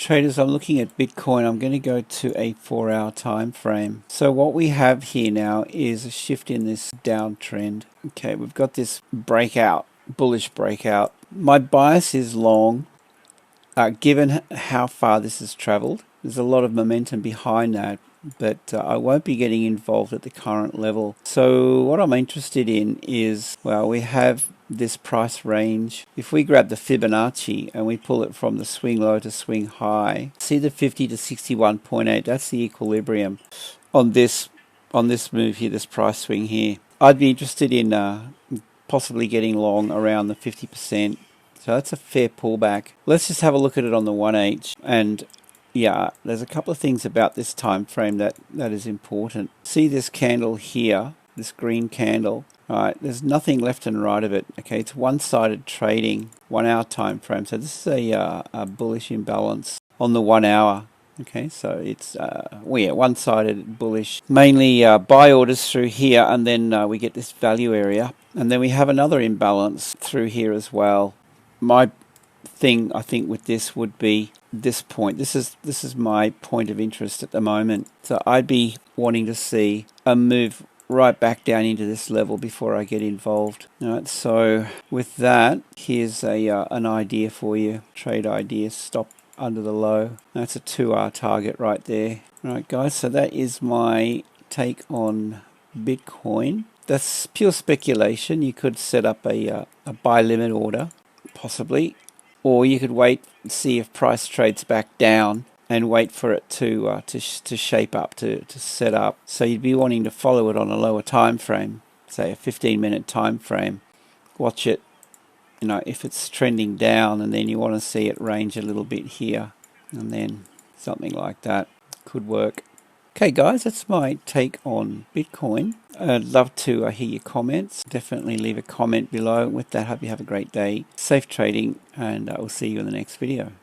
Traders, I'm looking at Bitcoin. I'm going to go to a 4-hour time frame. So what we have here now is a shift in this downtrend. Okay, we've got this breakout, bullish breakout. My bias is long, given how far this has traveled. There's a lot of momentum behind that, but I won't be getting involved at the current level. So what I'm interested in is, well, we have this price range. If we grab the Fibonacci and we pull it from the swing low to swing high, see the 50 to 61.8, that's the equilibrium on this move here, this price swing here. I'd be interested in possibly getting long around the 50%. So that's a fair pullback. Let's just have a look at it on the 1H. And yeah, there's a couple of things about this time frame that is important. See this candle here, this green candle. All right, there's nothing left and right of it. Okay, it's one-sided trading, 1 hour time frame. So this is a bullish imbalance on the 1 hour. Okay, so it's one-sided bullish. Mainly buy orders through here, and then we get this value area, and then we have another imbalance through here as well. My thing, I think, with this would be this point. This is my point of interest at the moment. So I'd be wanting to see a move right back down into this level before I get involved. All right, so with that, here's an idea for you. Trade idea, stop under the low. That's a 2-hour target right there. All right, guys, so that is my take on Bitcoin. That's pure speculation. You could set up a buy limit order, possibly, or you could wait and see if price trades back down and wait for it to shape up, to set up. So you'd be wanting to follow it on a lower time frame, say a 15-minute time frame. Watch it, if it's trending down, and then you want to see it range a little bit here, and then something like that could work. Okay, guys, that's my take on Bitcoin. I'd love to hear your comments. Definitely leave a comment below. With that, hope you have a great day. Safe trading, and we'll see you in the next video.